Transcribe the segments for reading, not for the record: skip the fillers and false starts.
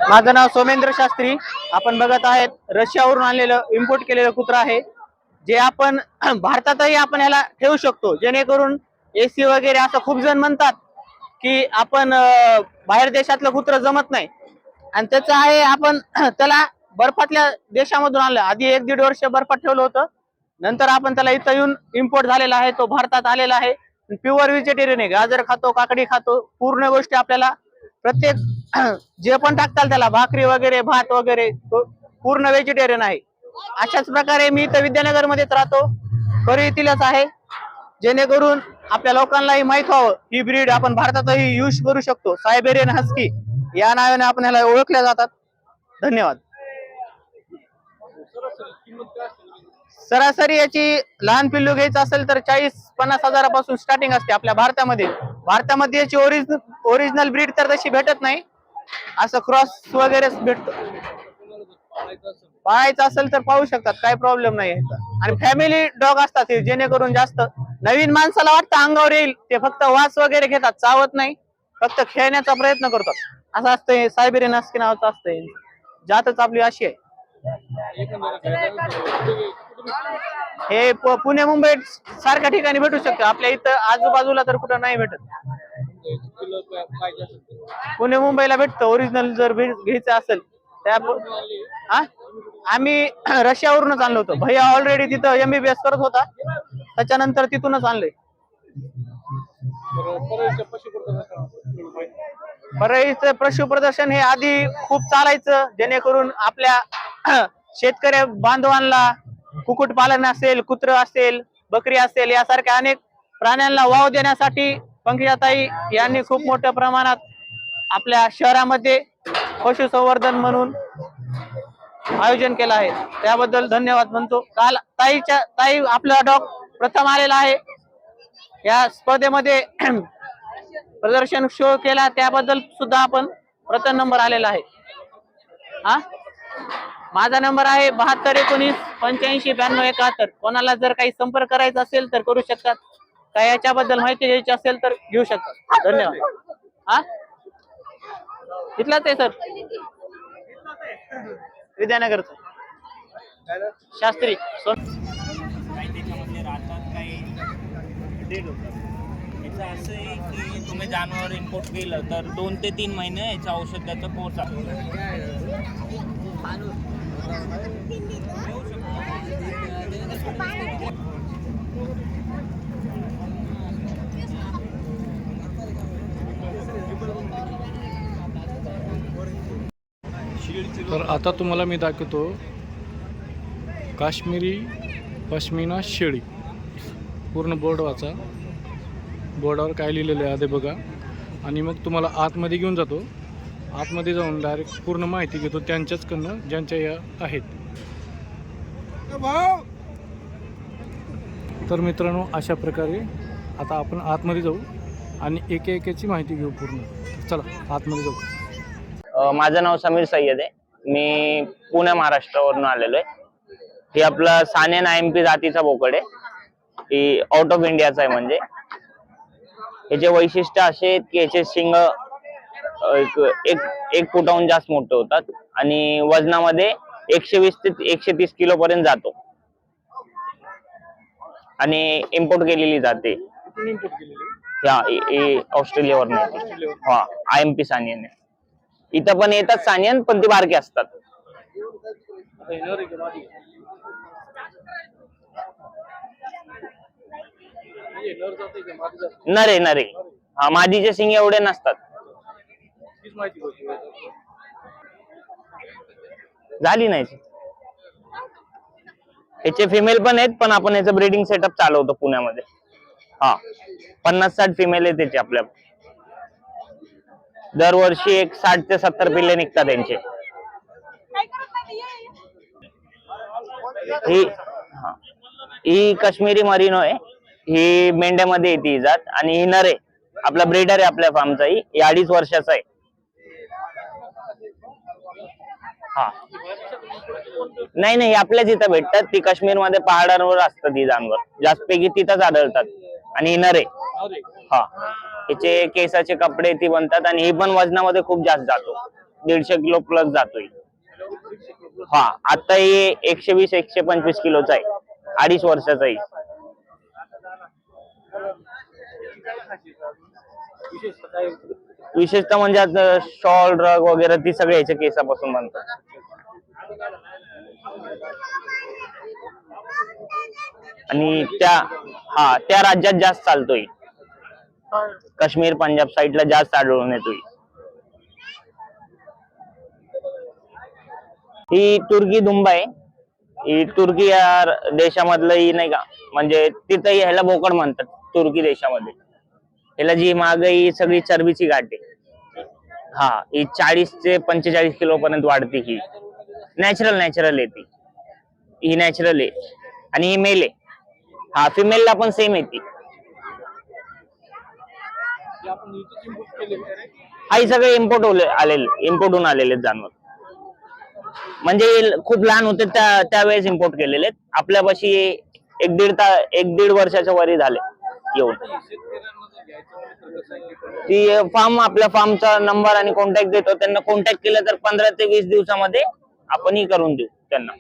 माझं नाव सोमेंद्र शास्त्री. आपण बघत आहेत रशियावरून आणलेलं इम्पोर्ट केलेलं कुत्रा आहे, जे आपण भारतातही आपण याला ठेवू शकतो, जेणेकरून एसी वगैरे असं खूप जण म्हणतात की आपण बाहेर देशातलं कुत्र जमत नाही, आणि त्याचं आहे आपण त्याला बर्फातल्या देशामधून आणलं. आधी 1-1.5 वर्ष बर्फात ठेवलं होतं, नंतर आपण त्याला इथं येऊन इम्पोर्ट झालेला आहे. तो भारतात आलेला आहे. प्युअर व्हेजिटेरियन आहे. गाजर खातो, काकडी खातो, पूर्ण गोष्टी आपल्याला प्रत्येक जे पण टाकताल त्याला, भाकरी वगैरे, भात वगैरे, तो पूर्ण व्हेजिटेरियन आहे. अशाच प्रकारे मी इथं विद्यानगर मध्येच राहतो, परळीतीलच आहे, जेणेकरून आपल्या लोकांनाही माहित व्हावं ही ब्रीड आपण भारतातही यूज करू शकतो. सायबेरियन हस्की या नावाने आपण याला ओळखल्या जातात. धन्यवाद. सरासरी याची लहान पिल्लू घ्यायचं असेल तर 40-50 हजारापासून स्टार्टिंग असते आपल्या भारतामध्ये. भारतामध्ये याची ओरिजिनल ब्रीड तर तशी भेटत नाही, असं क्रॉस वगैरे भेटतो. पाळायचं असेल तर पाहू शकतात, काही प्रॉब्लेम नाही. आणि फॅमिली डॉग असतात हे, जेणेकरून जास्त नवीन माणसाला वाटतं अंगावर येईल, ते फक्त वास वगैरे घेतात, चावत नाही, फक्त खेळण्याचा प्रयत्न करतात. असं असतं. सायबेरियन हस्की नावाचं असतं. जातच आपली अशी आहे. हे पुणे मुंबई सारख्या ठिकाणी भेटू शकतं, आपल्या इथं आजूबाजूला तर कुठं नाही भेटत. पुणे मुंबईला भेटतं ओरिजिनल. जर घ्यायचं असेल त्या आम्ही रशियावरूनच आणलं होतं. भैया ऑलरेडी तिथं MBBS करत होता, त्याच्यानंतर तिथूनच आणलंय. परळीचं पशु प्रदर्शन हे आधी खूप चालायचं, जेणेकरून आपल्या शेतकरी बांधवांना कुक्कुटपालन असेल, कुत्र असेल, बकरी असेल, यासारख्या अनेक प्राण्यांना वाव देण्यासाठी पंकजाताई यांनी खूप मोठ्या प्रमाणात आपल्या शहरामध्ये पशुसंवर्धन म्हणून आयोजन केलं आहे. त्याबद्दल धन्यवाद म्हणतो. काल ताई आपला डॉग प्रथम आलेला आहे या स्पर्धेमध्ये, प्रदर्शन शो केला, त्याबद्दल सुद्धा आपण प्रथम नंबर आलेला आहे. माझा नंबर आहे 7219859271. कोणाला जर काही संपर्क करायचा असेल तर करू शकतात, काय याच्याबद्दल माहिती घ्यायची असेल तर घेऊ शकतात. धन्यवाद. इथलाच आहे सर, विद्यानगरचं शास्त्री. काही त्याच्यामध्ये राहतात, काही डेड होतात. याचं असं आहे की तुम्ही जानवर इम्पोर्ट केलं तर 2 ते 3 महिने याचं औषधाचा कोर्स आहे. तर आता तुम्हाला मी दाखवतो काश्मीरी पश्मिना शेळी. पूर्ण बोर्ड वाचा, बोर्डावर काय लिहिलेलं आहे आधी बघा, आणि मग तुम्हाला आतमध्ये घेऊन जातो. आतमध्ये जाऊन डायरेक्ट पूर्ण माहिती घेतो त्यांच्याचकडनं ज्यांच्या या आहेत. तर मित्रांनो, अशा प्रकारे आता आपण आतमध्ये जाऊ आणि एकेची माहिती घेऊ पूर्ण. चला आतमध्ये जाऊ. माझं नाव समीर सय्यद आहे. मी पुणे महाराष्ट्रावरून आलेलो आहे. ही आपला सानेन IMP जातीचा बोकड आहे. ही आउट ऑफ इंडियाचा आहे. म्हणजे याचे वैशिष्ट्य असे आहेत की याचे शिंग एक फुटाहून जास्त मोठे होतात आणि वजनामध्ये 120 ते 130 किलो पर्यंत जातो आणि इम्पोर्ट केलेली जाते. ऑस्ट्रेलियावरून. हा, IMP सानियन आहे. इथं पण येतात सानियन, पण ती बारकी असतात. नरे नरे हा, मादीचे शिंग एवढे नसतात. झाली नाही. याचे फिमेल पण आहेत, पण आपण याचं ब्रीडिंग सेटअप चालवतो पुण्यामध्ये. हा, 50-60 फिमेल आहेत त्याचे. आपल्या दरवर्षी 60 ते 70 पिल्ले निघतात त्यांचे. ही काश्मीरी मरिनो आहे. ही मेंढ्यामध्ये येते ही जात, आणि ही नर आहे. आपला ब्रीडर आहे आपल्या फार्मचा. ही 2.5 वर्षाचा आहे. हा, नाही आपल्याच इथं भेटतात. ती काश्मीर मध्ये पहाडांवर असतात ती जानवर, जास्त पैकी तिथंच आढळतात. आणि ही नर आहे. हा, याचे केसाचे कपडे ती बनतात, आणि ही पण वजनामध्ये खूप जास्त जातो. 150 किलो प्लस जातोय. हा आता हे 120-125 किलोचा आहे, 2.5 वर्षाचा आहे. विशेषतः म्हणजे आता शॉल रग वगैरे ती सगळे याच्या केसापासून बनतात. आणि त्या राज्यात जास्त चालतोय. काश्मीर पंजाब साईडला जास्त आढळून येतोय. ही तुर्की दुंबा आहे. ही तुर्की या देशामधलं ही नाही का, म्हणजे तिथंही ह्याला बोकड म्हणतात तुर्की देशामध्ये. ह्याला जी माग ही सगळी चरबीची गाठ आहे. हा ही 40 ते 45 किलो पर्यंत वाढते. ही नॅचरल येते. ही नॅचरल आहे. आणि ही मेल आहे. हा फिमेलला पण सेम येते. हा ही सगळे इम्पोर्टहून आलेले जानवर. म्हणजे खूप लहान होते त्यावेळेस इम्पोर्ट केलेले. आपल्यापाशी 1-1.5 वर्षाच्या वरी झाले येऊन. ती आपल्या फार्मचा नंबर आणि कॉन्टॅक्ट देतो. त्यांना कॉन्टॅक्ट केलं तर 15 ते 20 दिवसामध्ये आपणही करून देऊ त्यांना.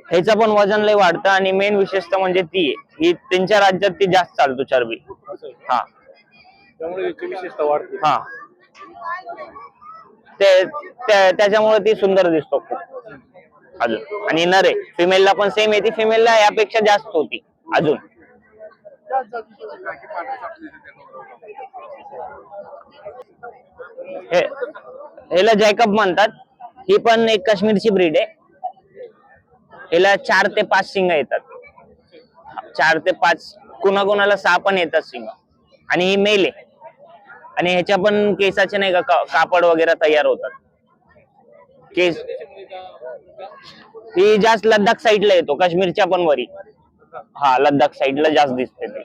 ह्याचं पण वजन लय वाढतं. आणि मेन विशेषतः म्हणजे ती आहे, ही त्यांच्या राज्यात ती जास्त चालतो चरबी. हा हा त्याच्यामुळे ती सुंदर दिसतो खूप अजून. आणि नर आहे, फिमेलला पण सेम येते. फिमेलला यापेक्षा जास्त होती अजून. ह्याला जॅकब म्हणतात. ही पण एक काश्मीरची ब्रीड आहे. ह्याला 4 ते 5 शिंग येतात. 4 ते 5, कुणाकुणाला 6 पण येतात शिंग. आणि ही मेल आहे. आणि ह्याच्या पण केसाचे नाही का कापड वगैरे तयार होतात. केस ही जास्त लडाख साईडला येतो, काश्मीरच्या पण वरी. हा लडाख साईडला जास्त दिसते ते.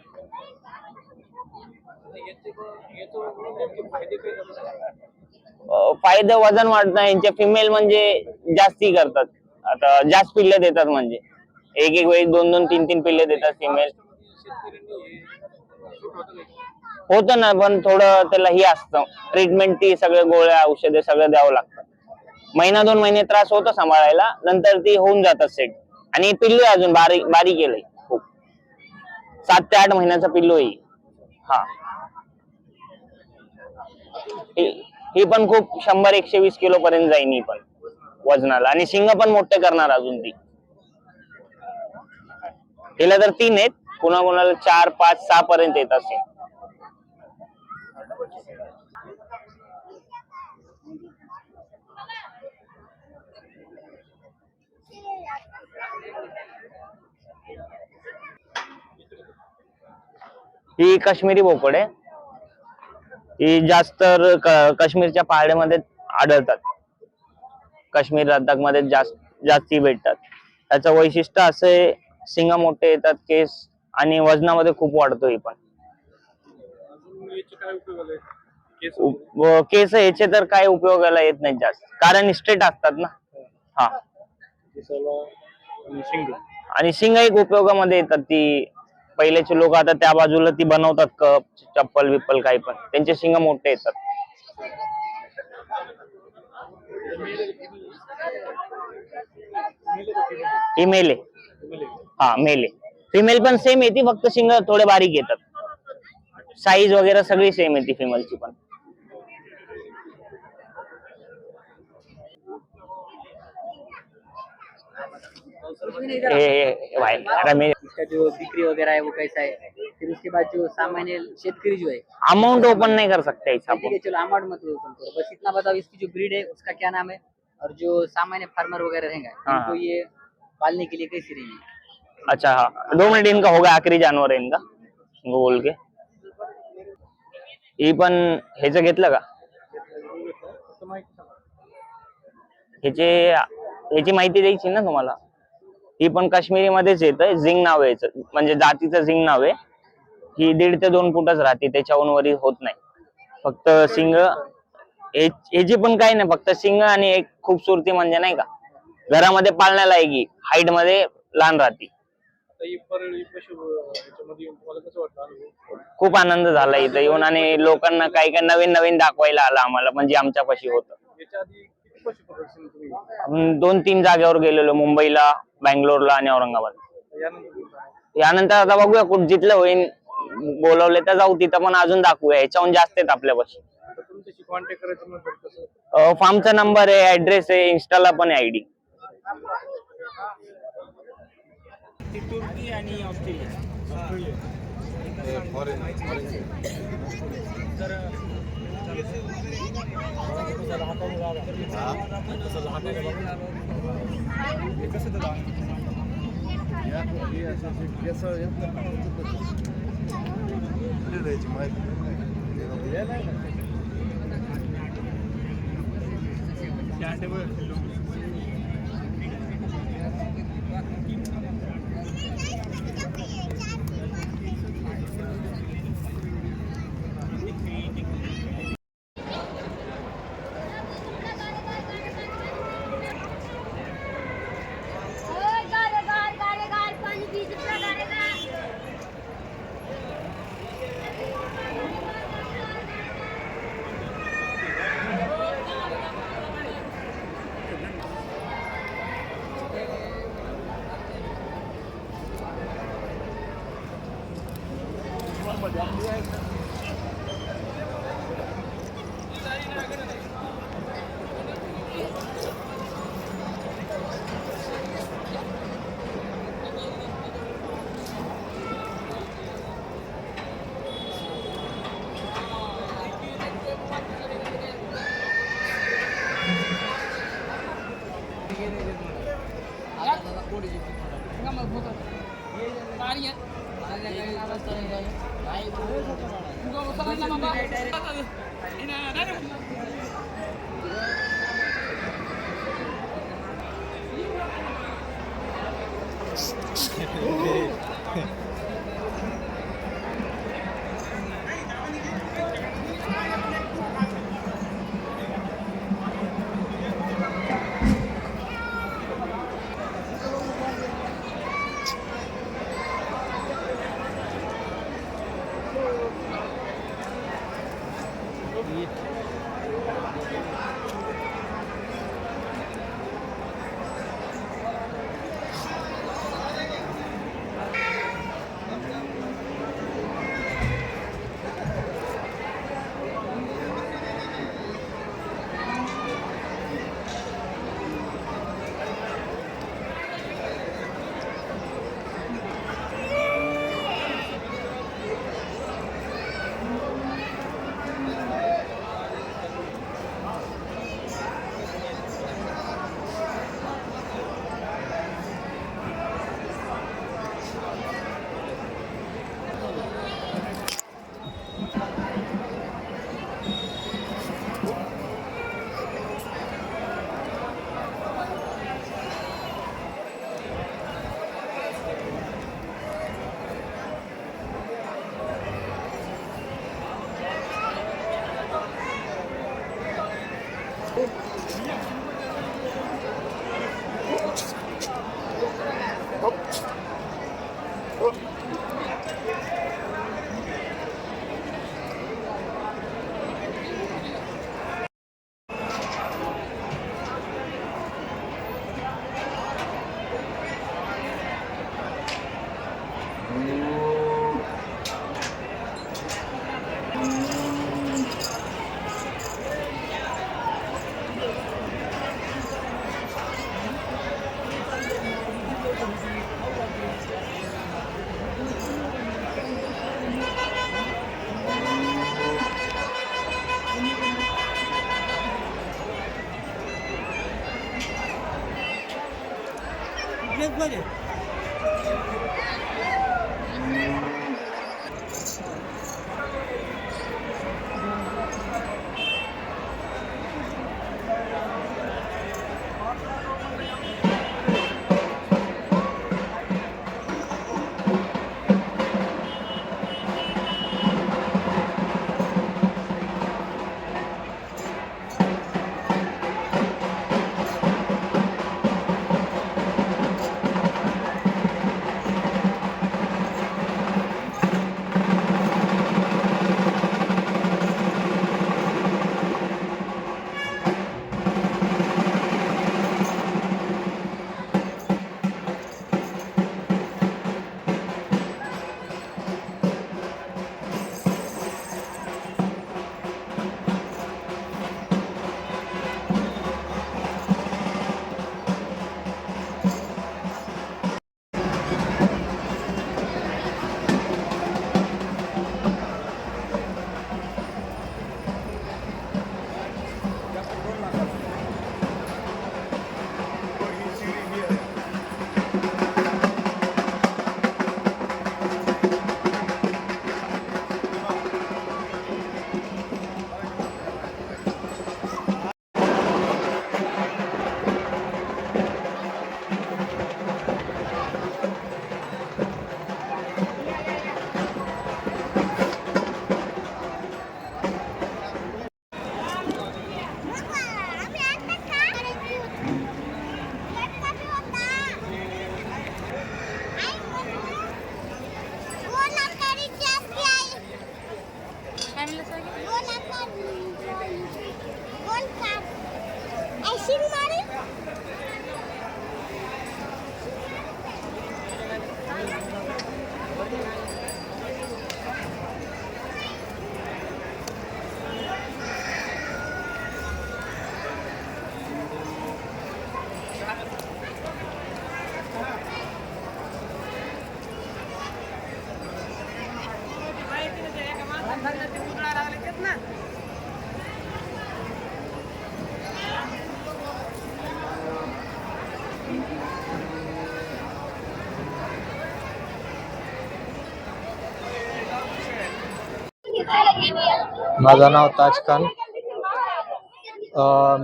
फायदे वजन वाढणं. यांचे फिमेल म्हणजे जास्ती करतात. आता जास्त पिल्ले देतात. म्हणजे एक वेळी 2-2, 3-3 पिल्ले देतात फिमेल. होत ना, पण थोडं त्याला ही असतं ट्रीटमेंट. ती सगळे गोळ्या औषधे सगळं द्यावं लागतं. 1-2 महिने त्रास होतो सांभाळायला. नंतर ती होऊन जातात सेट. आणि पिल्लू अजून बारीक केलंय खूप. 7 ते 8 महिन्याचा पिल्लू आहे. हा ही पण खूप 100-120 किलो पर्यंत जाईन ही पण वजनाला. आणि शिंग पण मोठे करणार अजून ती. हिला तर 3 आहेत, कुणाकुणाला 4, 5, 6 पर्यंत येत असेल. ही काश्मीरी बोकड आहे. ही जास्त काश्मीरच्या पहाड्यामध्ये आढळतात. काश्मीर लडाख मध्ये जास्ती भेटतात. त्याचं वैशिष्ट्य असं आहे, शिंग मोठे येतात, केस आणि वजनामध्ये खूप वाढतो. ही पण केस याचे तर काय उपयोगाला येत नाही जास्त, कारण स्ट्रेट असतात ना. हा आणि शिंग एक उपयोगामध्ये येतात. ती पहिल्याचे लोक आता त्या बाजूला ती बनवतात कप, चप्पल विप्पल काही पण. त्यांचे शिंग मोठे येतात. ही मेल आहे. हा मेल आहे. फिमेल पण सेम येते, फक्त शिंग थोडे बारीक येतात. साईज वगैरे सगळी सेम येते फिमेलची पण. इसका जो बिक्री वगैरह है वो कैसा है, फिर उसके बाद जो सामान्य शेतकरी जो है अमाउंट ओपन नहीं कर सकते ऐसा। ठीक है चलो अमाउंट मत ओपन करो, बस इतना बताओ इसकी जो ब्रीड है उसका क्या नाम है, और जो सामान्य फार्मर वगैरह रहेंगे हाँ। उनको ये पालने के लिए कैसी रहेंगी। अच्छा हाँ 2 मिनट इनका होगा, आखरी जानवर है इनका इनको बोल के। ही पण ह्याचं घेतलं का, ह्याची माहिती द्यायची ना तुम्हाला। ही पण काश्मीरी मध्येच येतं, झिंग नाव आहे याचं, म्हणजे जातीचं झिंग नाव आहे। ही 1.5 ते 2 फुटच राहते, त्याच्याहून वरी होत नाही। फक्त शिंग ह्याची पण काही नाही, फक्त शिंग आणि एक खूपसूरती म्हणजे नाही का, घरामध्ये पाळण्याला आहे की हाईट मध्ये लहान राहते। आता ही परळी पशु याच्यामध्ये येऊन तुम्हाला कसं वाटतं अनुभव? खूप आनंद झाला इथं येऊन आणि लोकांना काही काही नवीन नवीन दाखवायला आलं आम्हाला, म्हणजे आमच्यापाशी होतं. याच्या आधी किती पशु प्रदर्शन तुम्ही 2-3 जागेवर गेलेलो, मुंबईला, बँगलोरला आणि औरंगाबाद. यानंतर कुठं आहे? यानंतर आता बघूया कुठं जिथलं होईल बोलवले तर जाऊ, तिथं पण अजून दाखवूया. ह्याच्याहून जास्त आहेत आपल्यापाशी. आता तुमच्याशी कॉन्टॅक्ट करायचं म्हणतात कसं? फार्मचा नंबर आहे, ऍड्रेस आहे, इन्स्टाला पण आहे आयडी. ती तुर्की आणि ऑस्ट्रेलिया. तर गारे गार पाणी बीज गारे गार माझं नाव ताज खान.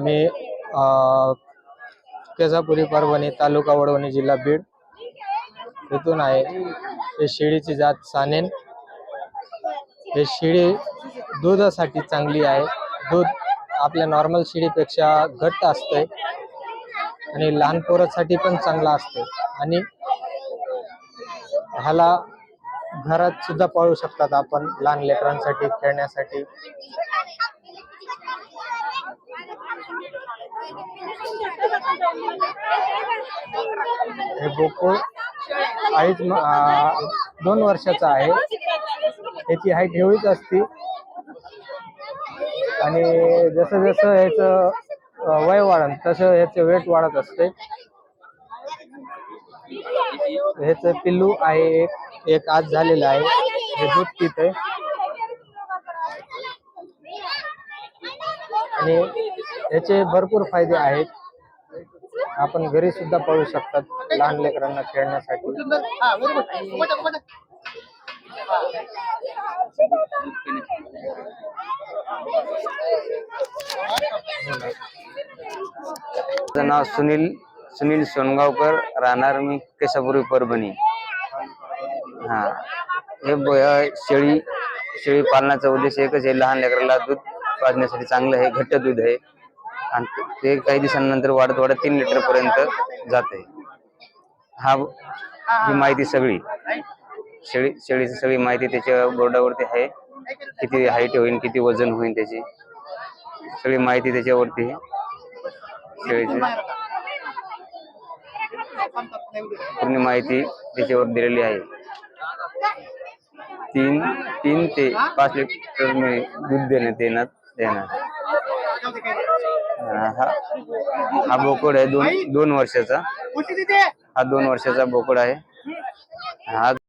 मी केसापुरी परभणी तालुका वडवणी जिल्हा बीड इथून आहे. हे शेळीची जात सानेन. हे शेळी दुधासाठी चांगली आहे. दूध आपल्या नॉर्मल शेळीपेक्षा घट्ट असते आणि लहान पोरासाठी पण चांगला असते. आणि ह्याला घरात सुद्धा पाळू शकतात आपण, लहान लेकरांसाठी खेळण्यासाठी. हे बोकड 2 वर्षाचा आहे. याची हाईट एवढीच असते आणि जसं जसं याचं वय वाढन तसं याचं वेट वाढत असते. ह्याचं पिल्लू आहे एक आज झालेलं आहे. हे दूध पिते आणि याचे भरपूर फायदे आहेत. आपण घरी सुद्धा पाळू शकतात लहान लेकरांना खेळण्यासाठी. माझं नाव सुनील सोनगावकर, राहणार मी केसापुरी परभणी. हे शेळी पालनाचा उद्देश एकच आहे, लहान लेकराला दूध पाजण्यासाठी चांगलं आहे. घट्ट दूध आहे आणि ते काही दिवसांनंतर वाढत 3 लिटर पर्यंत जाते. ही माहिती सगळी शेळीची सगळी माहिती त्याच्या बोर्डावरती आहे. किती हाईट होईल, किती वजन होईल, त्याची सगळी माहिती त्याच्यावरती शेळीची पूर्ण माहिती त्याच्यावर दिलेली आहे. 3 ते 5 लिटर दूध देण्यात येणार. हा बोकड आहे 2 वर्षाचा. हा 2 वर्षाचा बोकड आहे. हा